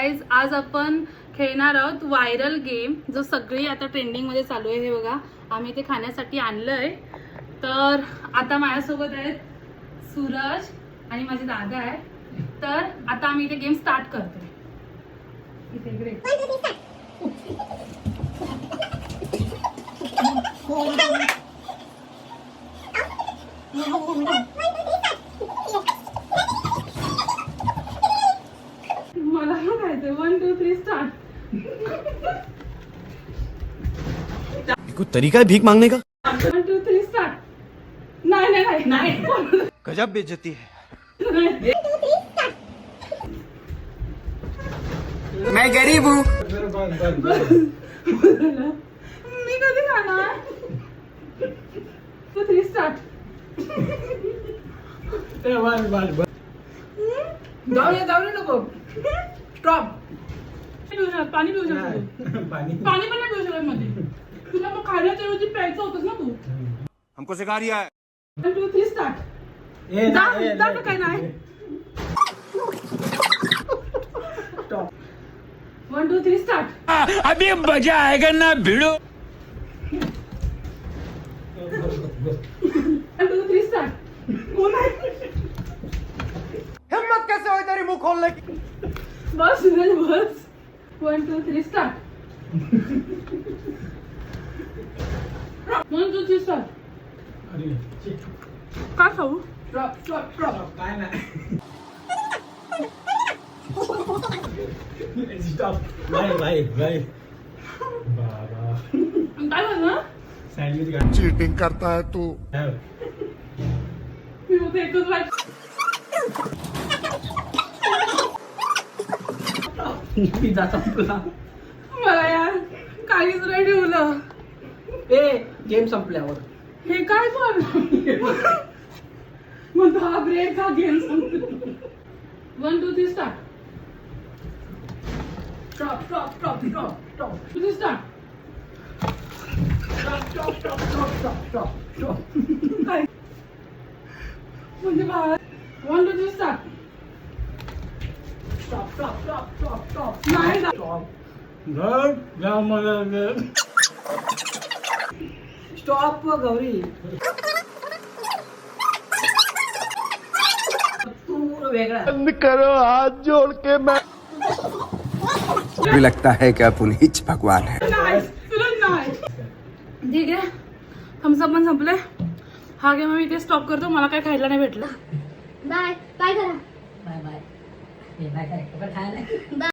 Guys आज आपण खेळणार आहोत व्हायरल गेम जो सगळी आता ट्रेंडिंग मध्ये चालू आहे। हे बघा आम्ही ते खाण्यासाठी आणलंय। तर आता माझ्यासोबत आहेत सूरज आणि माझे दादा आहे। तर आता आम्ही ते गेम स्टार्ट करतोय। इकडे मला खायचंय 1 2 3 स्टार्ट। कोई तरीका है भीख मांगने का? 1 2 3 स्टार्ट। नहीं गजब बेइज्जती है। मैं गरीब हूँ। मी कधी खाणार 2 3 स्टार्ट। जाऊ नको स्टॉप पाणी पिऊ शकतो पाणी पण नाही पिऊ शकत मध्ये तुला मग खाण्याच्या ऐवजी प्यायचं होतंस ना तू। हमको सिखा रिया है। 1 2 3 स्टार्ट। जा काय नाही 1 2 3 स्टार्ट। अभी मजा आएगा ना भिड़ो। 1 2 3 स्टार्ट। कोण आहे हिम्मत कैसे हुई तेरी मुंह खोलने की? बस सूरज बस 1 2 3 स्टार्ट। 1 2 3 स्टार्ट। काय खाऊ काय नाही स्टॉप बाय बाबा काय म्हणा सँडविच चीटिंग करता है तू। मी होते एकच वाट पिझ्झा संपला मला यार काहीच नाही ठेवलं। गेम संपल्यावर हे काय पण म्हणतो हा ब्रेक हा गेम संपला। 1 2 3 स्टार्ट। Stop 2 start. काय म्हणजे बाहेर 1 2 3 स्टार्ट। नाही ना स्टॉप गौरी तू वेगळा बंद करो हाथ जोड़ के मैं। भी लगता है कि आप उन्हीं भगवान है। नाही तुला नाही। ठीक आहे थम्स अप पण संपले। हा गेम मी इथे स्टॉप करतो। मला काय खायला नाही भेटलं। बाय बाय करा बाय बाय बाय